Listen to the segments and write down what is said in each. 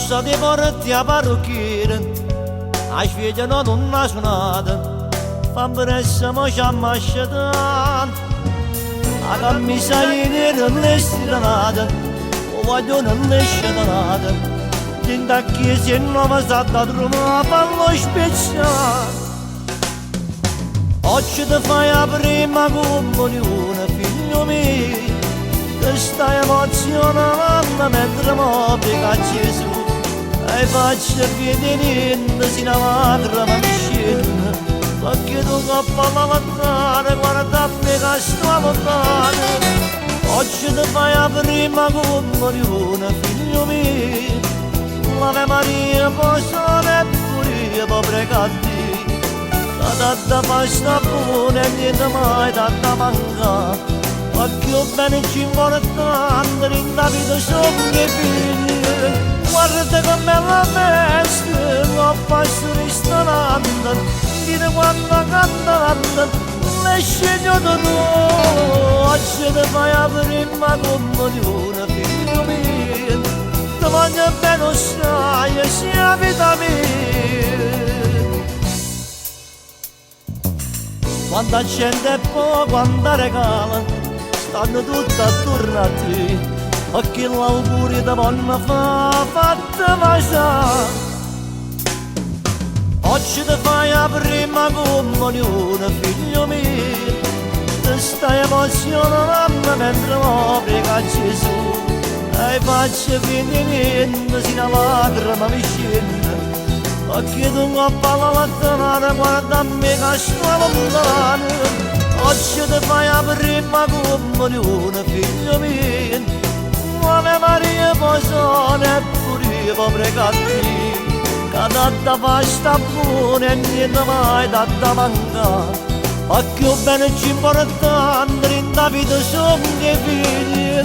Posso ti porti a parrucchiere, a sveglia non ha suonato, fa pressa ma ci ammazza tanto. A camisa nera non è stilata, o voglio non è scetanata, tinta chiesa e nuova stata trovata allo speciale. Oggi ti fai la prima comunione, figlio mio, ti stai emozionando mentre muovi a Gesù. E faccio vedere se la lacrima mi scende, perché tu coppa alla lontana, guardami che sto lontano. Oggi ti fai la prima comunione, figlio mio, l'Ave Maria posa e pure io può pregarti. Tanta pasta buona e niente mai tanta manca, perché io bene ci importante in la vita sono che figli. Guarda come la veste, lo passo ristorante, dite quando cantante, le sceglio da tu. Oggi ti fai la prima comunione, figlio mio, ti voglio bene sai, e sia vita mia. Quanta gente e poi quanta regala, stanno tutti attorno a te, e che l'augurio da buona fa, fatta mai. Oggi ti fai la prima comunione, figlio mio, ti stai emozionando mentre muovi a Gesù. E faccio venire se la lacrima mi scende, perché tu coppa alla lontana, guardami che sto lontano. Oggi ti fai la prima comunione, figlio mio, Ave Maria posone e pure io può pregarti, che tanta pasta buona e niente mai tanta manca, perché io bene ci importante in la vita sono che figli.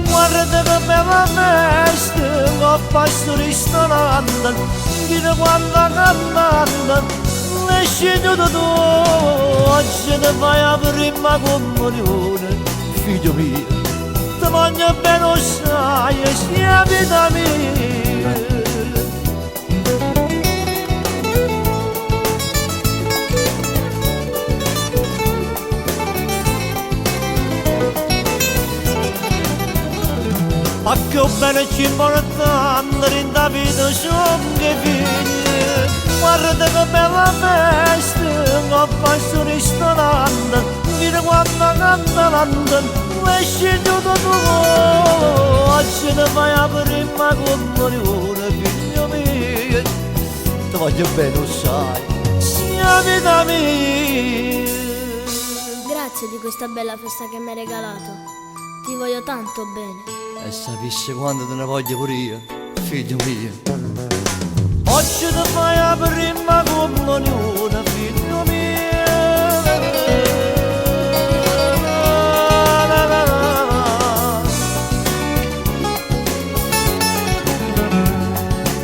Guarda che bella veste, che passo ristorante, dite quando cantante, le sceglio da tu. Oggi ti fai la prima comunione, figlio mio, ti voglio bene sai, e sia vita mia. Perché ho bene ci importante in la vita sono che figli. Guarda che bella festa, che passo ristorante, dite quando cantante, le sceglio da tu. Oggi ti fai la prima comunione, figlio mio, ti voglio bene sai, sia vita mia. Grazie di questa bella festa che mi hai regalato, ti voglio tanto bene. E sapessi quando te ne voglio pure io, figlio mio. Oggi ti fai la prima comunione, figlio mio.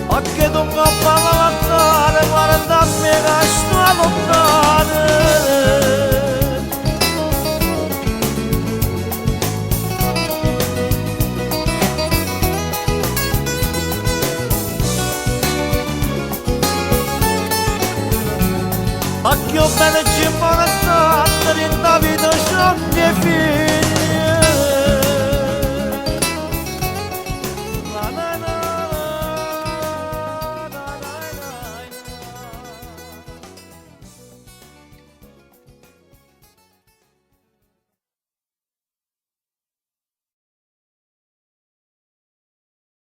Perché tu coppa alla lontana, guardami che sto lontano. Perché io bene ci importante in la vita sono che